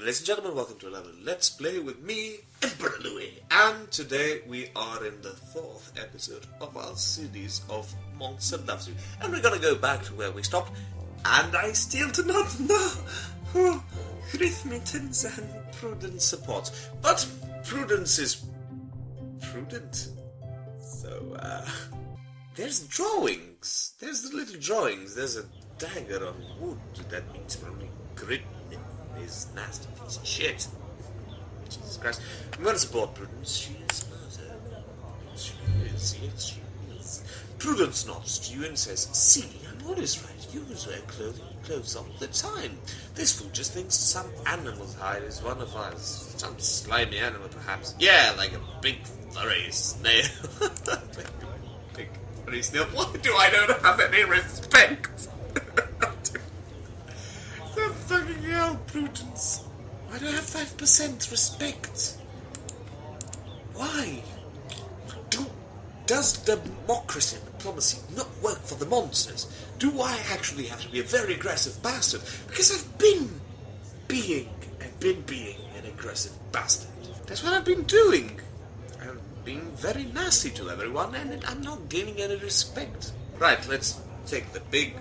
Ladies and gentlemen, welcome to another Let's Play with me, Emperor Louie. And today we are in the 4th episode of our series of Monster Loves You. And we're gonna go back to where we stopped. And I still do not know who Rhythmitons and Prudence supports. But Prudence is prudent. So, there's drawings. There's the little drawings. There's a dagger on wood. That means probably grit. Is nasty piece of shit. Jesus Christ. I'm going to support Prudence. She is murder. She is, yes, she is. Prudence nods to you and says, "See, I'm always right. You always wear clothes all the time. This fool just thinks some animal's hide is one of ours. Some slimy animal, perhaps. Yeah, like a big furry snail." big furry snail. Why do I don't have any respect? Fucking hell, Prudence. Why do I have 5% respect? Why? Does democracy and diplomacy not work for the monsters? Do I actually have to be a very aggressive bastard? Because I've been being an aggressive bastard. That's what I've been doing. I'm being very nasty to everyone, and I'm not gaining any respect. Right, let's take the big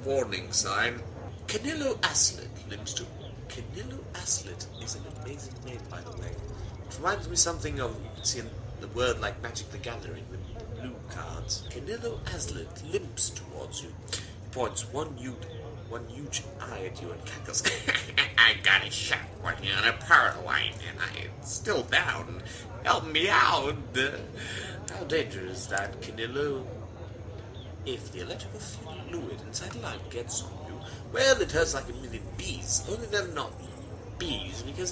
warning sign. Canelo Aslet limbs to. Canelo Aslet is an amazing name, by the way. It reminds me something of, you can see in the word like Magic the Gathering with blue cards. Canelo Aslet limps towards you. He points one huge eye at you and cackles. "I got a shot when you're on a power line and I'm still down. Help me out." How dangerous is that, Canelo? If the electrical fluid inside the line gets on you, well, it hurts like a million bees. Only they're not bees because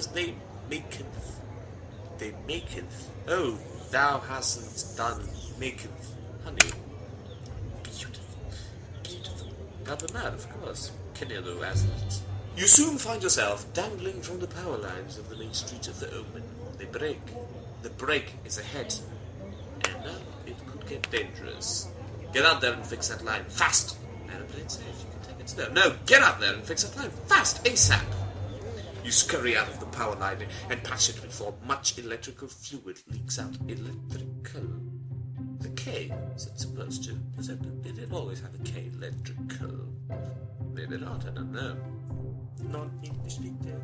they maketh. Oh, thou hasn't done maketh honey. Beautiful. Not a man, of course. Canelo hasn't. You soon find yourself dangling from the power lines of the main street of the Omen. They break. The break is ahead. And now it could get dangerous. Get out there and fix that line fast. Airplane safe, you can take it slow. No, get out there and fix that line fast, ASAP. You scurry out of the power line and patch it before much electrical fluid leaks out. Electrical. The K, is it supposed to? Did it always have a K? Electrical. Maybe not, I don't know. Not English native.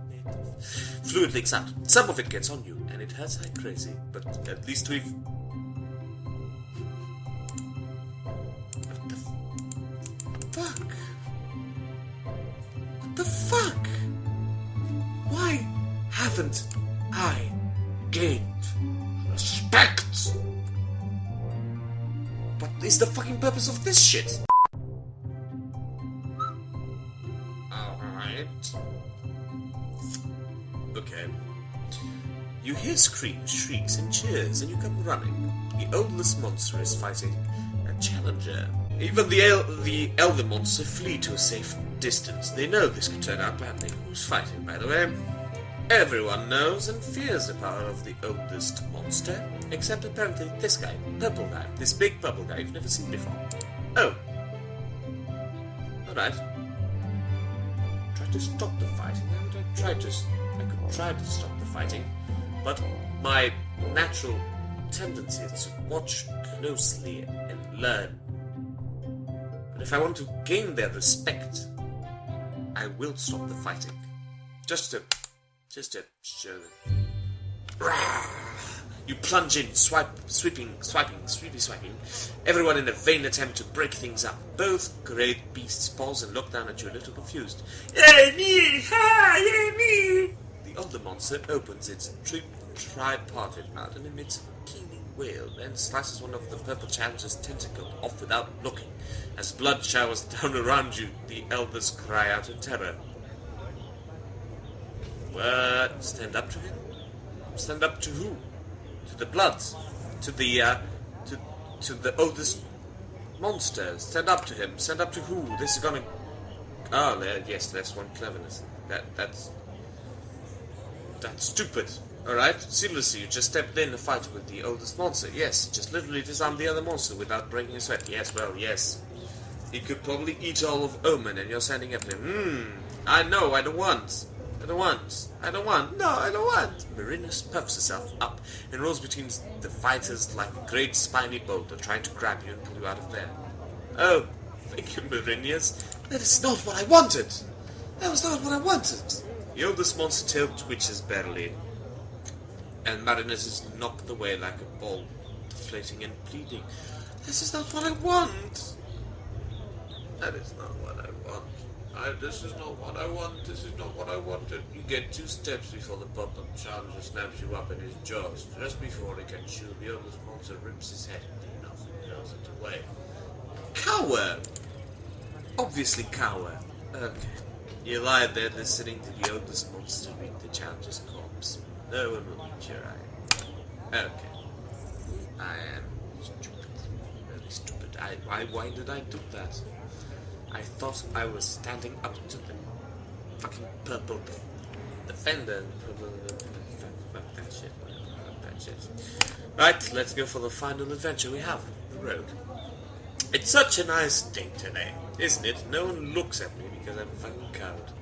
Fluid leaks out. Some of it gets on you, and it hurts like crazy, but at least we've... What the fuck? Why haven't I gained respect? What is the fucking purpose of this shit? Alright. Okay. You hear screams, shrieks, and cheers, and you come running. The oldest monster is fighting a challenger. Even the elder monster flee to a safe distance. They know this could turn out badly. Who's fighting, by the way? Everyone knows and fears the power of the oldest monster, except apparently this guy, purple guy, this big purple guy you've never seen before. Oh. Alright. Try to stop the fighting. I could try to stop the fighting, but my natural tendency is to watch closely and learn. But if I want to gain their respect, I will stop the fighting. Just to show them. You plunge in, swiping, everyone in a vain attempt to break things up. Both great beasts pause and look down at you a little confused. Yay me! Ha! Yay me! The older monster opens its tripartite mouth and emits a keening wail, and slices one of the purple challenger's tentacle off without looking. As blood showers down around you, the elders cry out in terror. What? Stand up to him? Stand up to who? To the Bloods? To the oldest monster? Stand up to him. Stand up to who? This is gonna... Oh, yes, that's one cleverness. That's stupid. Alright? Seriously, you just stepped in a fight with the oldest monster. Yes, just literally disarmed the other monster without breaking a sweat. Yes, well, yes. He could probably eat all of Omen and you're standing up to him. I know, I don't want. I don't want. I don't want. No, I don't want. Marina puffs herself up and rolls between the fighters like a great spiny boulder, trying to grab you and pull you out of there. Oh, thank you, Marinias. That is not what I wanted. That was not what I wanted. The oldest monster tail twitches barely, and Marinas is knocked away like a ball, deflating and bleeding. This is not what I want. That is not what I want. This is not what I want. This is not what I wanted. You get 2 steps before the bottom challenger snaps you up in his jaws. Just before he can chew, the oldest monster rips his head and nothing throws it away. Cower! Obviously cower. Okay. You lie there listening to the oldest monster read the challenger's corpse. No one will meet your eye. Okay. I am stupid. Really stupid. Why did I do that? I thought I was standing up to the fucking purple defender. Fuck that shit. Fuck that shit. Right, let's go for the final adventure we have. The road. It's such a nice day today, isn't it? No one looks at me because I'm a fucking coward.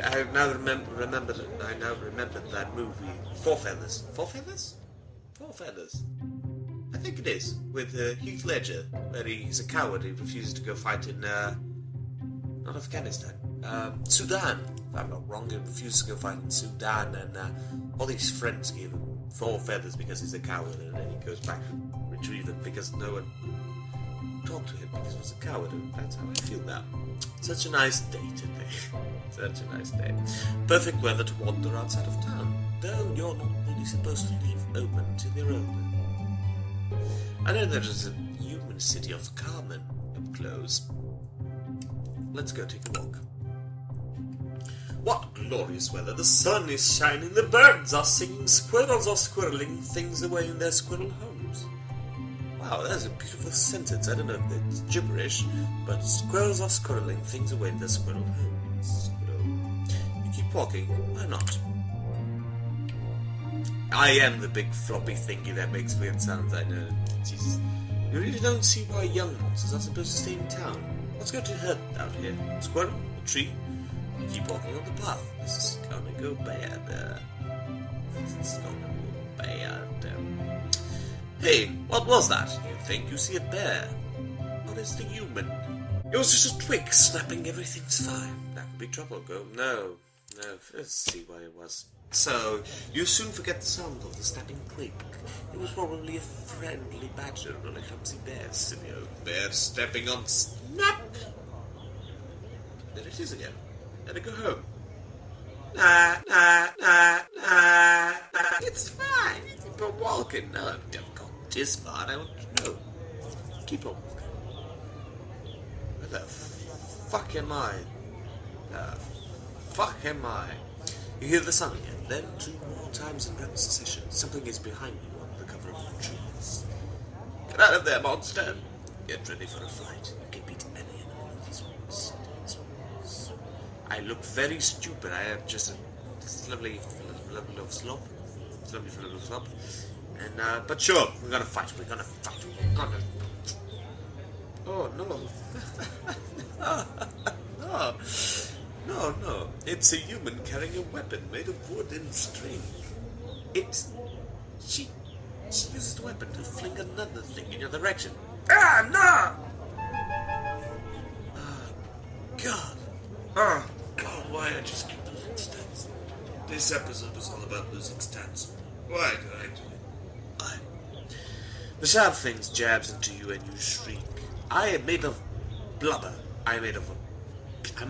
I now remember that movie, Four Feathers. Four Feathers? Four Feathers. I think it is, with Heath Ledger, where he's a coward. He refuses to go fight in, not Afghanistan, Sudan. If I'm not wrong, he refuses to go fight in Sudan, and all his friends give him 4 feathers because he's a coward, and then he goes back and retrieve them because no one talked to him because he was a coward. And that's how I feel now. Such a nice day today. Such a nice day. Perfect weather to wander outside of town, though you're not really supposed to leave open till you're older. I know there is a human city of Carmen up close. Let's go take a walk. What glorious weather! The sun is shining, the birds are singing, squirrels are squirreling things away in their squirrel homes. Wow, that's a beautiful sentence. I don't know if it's gibberish, but squirrels are squirreling things away in their squirrel homes. You keep walking, why not? I am the big floppy thingy that makes weird sounds, I know. Jesus. You really don't see why young monsters are supposed to stay in town. What's going to hurt out here? A squirrel? A tree? You keep walking on the path. This is gonna go bad. This is gonna go bad. Hey, what was that? You think you see a bear? What is the human? It was just a twig snapping. Everything's fine. That could be trouble. Go. No. Let's see what it was. So, you soon forget the sound of the snapping twig. It was probably a friendly badger or a clumsy bear. Silly old bear stepping on snap. There it is again. Better go home. It's fine. Keep on walking. No, don't go this far. I want to know. Keep on walking. Where the fuck am I? You hear the sound again. Then 2 more times in rapid succession. Something is behind you under the cover of the trees. Get out of there, monster. Get ready for a fight. You can beat any and all of these ones. I look very stupid. I have just a lovely level of slop. And, but sure, we're gonna fight. Oh, no. No. It's a human carrying a weapon made of wood and string. She uses the weapon to fling another thing in your direction. No! God, why I just keep losing stats? This episode was all about losing stats. Why did I do it? The sharp things jabs into you and you shriek. I am made of blubber. I'm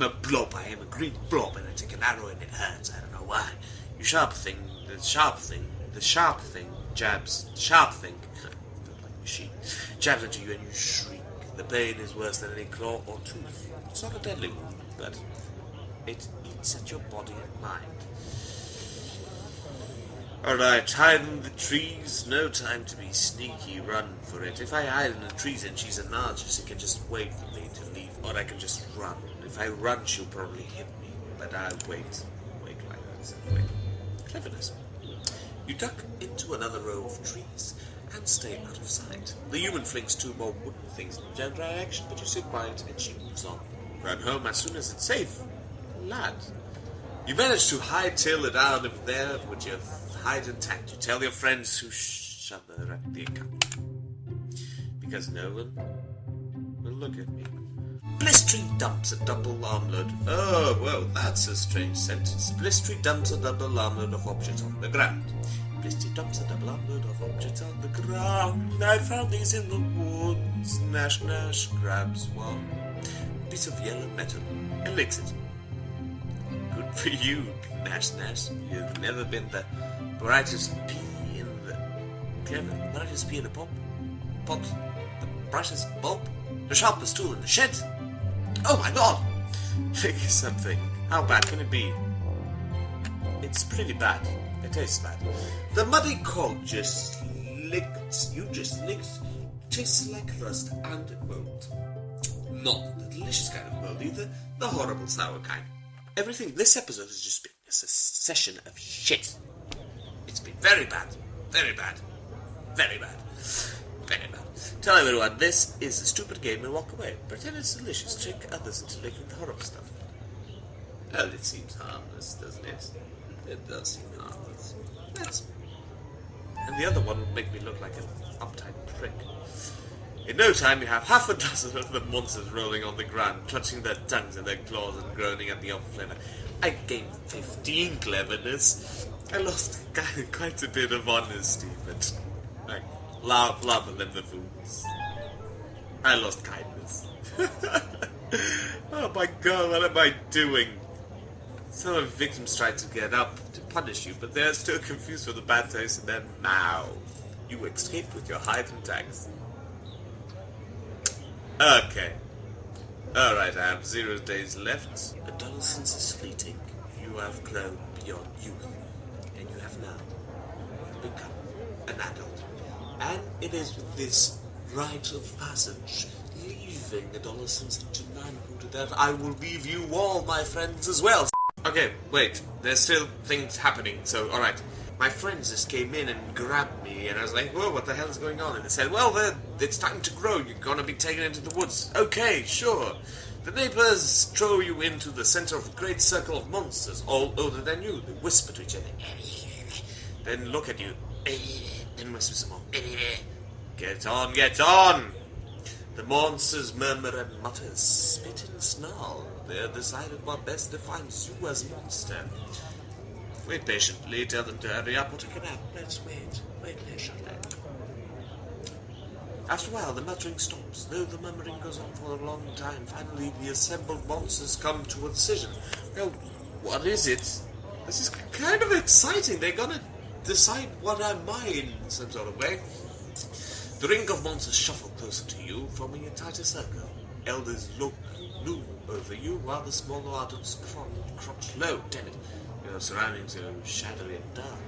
a blob. I am a green blob, and I take an arrow and it hurts. I don't know why. The sharp thing jabs. The sharp thing, like machine, jabs into you and you shriek. The pain is worse than any claw or tooth. It's not a deadly wound, but it eats at your body and mind. Alright, hide in the trees. No time to be sneaky. Run for it. If I hide in the trees and she's an archer, she can just wait for me to leave, or I can just run. If I run, she'll probably hit me, but I'll wait like that. Wait. Cleverness. You duck into another row of trees and stay out of sight. The human flings 2 more wooden things in your direction, but you sit quiet and she moves on. Run home as soon as it's safe. Lad, you managed to hightail it out of there with your hide intact. You tell your friends who shudder at the account. Because no one will look at me. Blistry dumps a double armload. Oh, well, that's a strange sentence. Blistry dumps a double armload of objects on the ground. Blistry dumps a double armload of objects on the ground. I found these in the woods. Nash Nash grabs one. Piece of yellow metal. And licks it. Good for you, Nash Nash. You've never been the brightest pea in the... Clever, brightest pea in the pot. The brightest bulb. The sharpest tool in the shed. Oh my god! Something. How bad can it be? It's pretty bad. It tastes bad. The muddy cog just licked. You just licked. Tastes like rust and mold. Not the delicious kind of mold either. The horrible sour kind. Everything. This episode has just been a succession of shit. It's been very bad. Very bad. Very bad. Very bad. Tell everyone this is a stupid game and walk away. Pretend it's delicious. Trick others into liking the horrible stuff. Well, it seems harmless, doesn't it? It does seem harmless. And the other one would make me look like an uptight prick. In no time, you have half a dozen of the monsters rolling on the ground, clutching their tongues and their claws and groaning at the awful flavor. I gained 15 cleverness. I lost quite a bit of honesty, but I love them the fools. I lost kindness. Oh my god, what am I doing? Some of the victims tried to get up to punish you, but they're still confused for the bad taste in their mouth. You escaped with your hide intact. Okay. Alright, I have 0 days left. Adolescence is fleeting. You have grown beyond youth. And you have now become an adult. And it is with this rite of passage, leaving adolescence into manhood, that I will leave you all, my friends, as well. Okay, wait. There's still things happening, so alright. My friends just came in and grabbed me, and I was like, whoa, what the hell is going on? And they said, well, it's time to grow. You're gonna be taken into the woods. Okay, sure. The neighbors throw you into the center of a great circle of monsters, all older than you. They whisper to each other. Then look at you. Then whisper some more. Get on, get on! The monsters murmur and mutter, spit and snarl. They're decided what best defines you as a monster. Wait patiently, tell them to hurry up or take a nap. Let's wait. Wait patiently. After a while, the muttering stops, though the murmuring goes on for a long time. Finally, the assembled monsters come to a decision. Well, what is it? This is kind of exciting. They're gonna decide what am I in some sort of way. The ring of monsters shuffle closer to you, forming a tighter circle. Elders loom over you, while the smaller adults crouch low. Damn it. Your surroundings are shadowy and dark.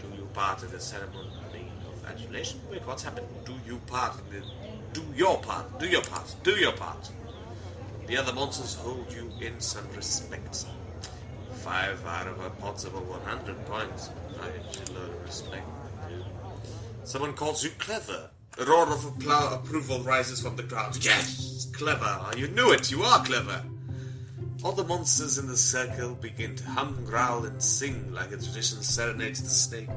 Do you part in the ceremony of adulation? Wait, what's happened? Do your part. Do your part. The other monsters hold you in some respect. 5 out of a possible 100 points. I should learn respect. Someone calls you clever. A roar of approval rises from the crowd. Yes, clever. You knew it. You are clever. All the monsters in the circle begin to hum, growl, and sing like a traditional serenade to the snake.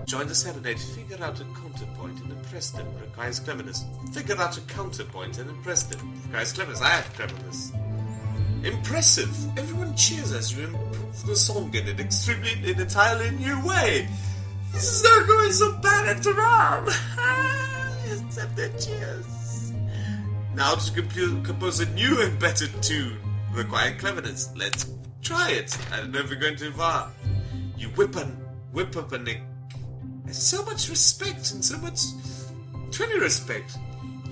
Join the serenade. Figure out a counterpoint and impress them. Requires cleverness. Figure out a counterpoint and impress them. Requires cleverness. I have cleverness. Impressive. Everyone cheers as you improve the song in an entirely new way. This is not going so bad after all. Except the cheers. Now to compose a new and better tune. Require cleverness. Let's try it. I don't know if we're going too far. You whip up a nick. So much respect and so much 20 respect.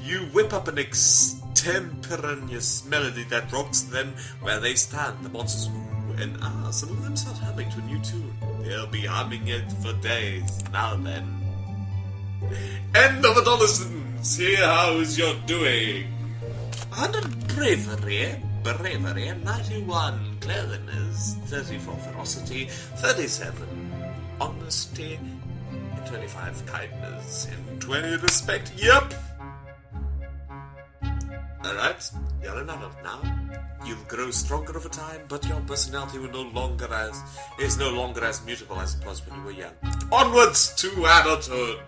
You whip up an extemporaneous melody that rocks them where they stand. The monsters woo and ah. Some of them start humming to a new tune. They'll be humming it for days. Now then. End of adolescence. Here, how's your doing? 100 bravery, 91 cleverness, 34 ferocity, 37 honesty, and 25 kindness, and 20 respect. Yep! Alright, you're an adult now. You'll grow stronger over time, but your personality is no longer as mutable as it was when you were young. Onwards to adulthood!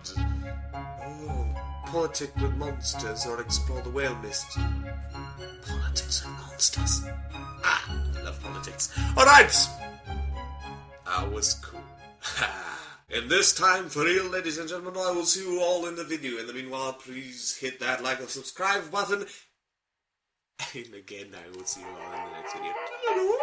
Oh, politic with monsters or explore the whale mist. Politics with monsters. Ah, I love politics. Alright! That was cool. And this time, for real, ladies and gentlemen, I will see you all in the video. In the meanwhile, please hit that like or subscribe button. And again, I will see you all in the next video.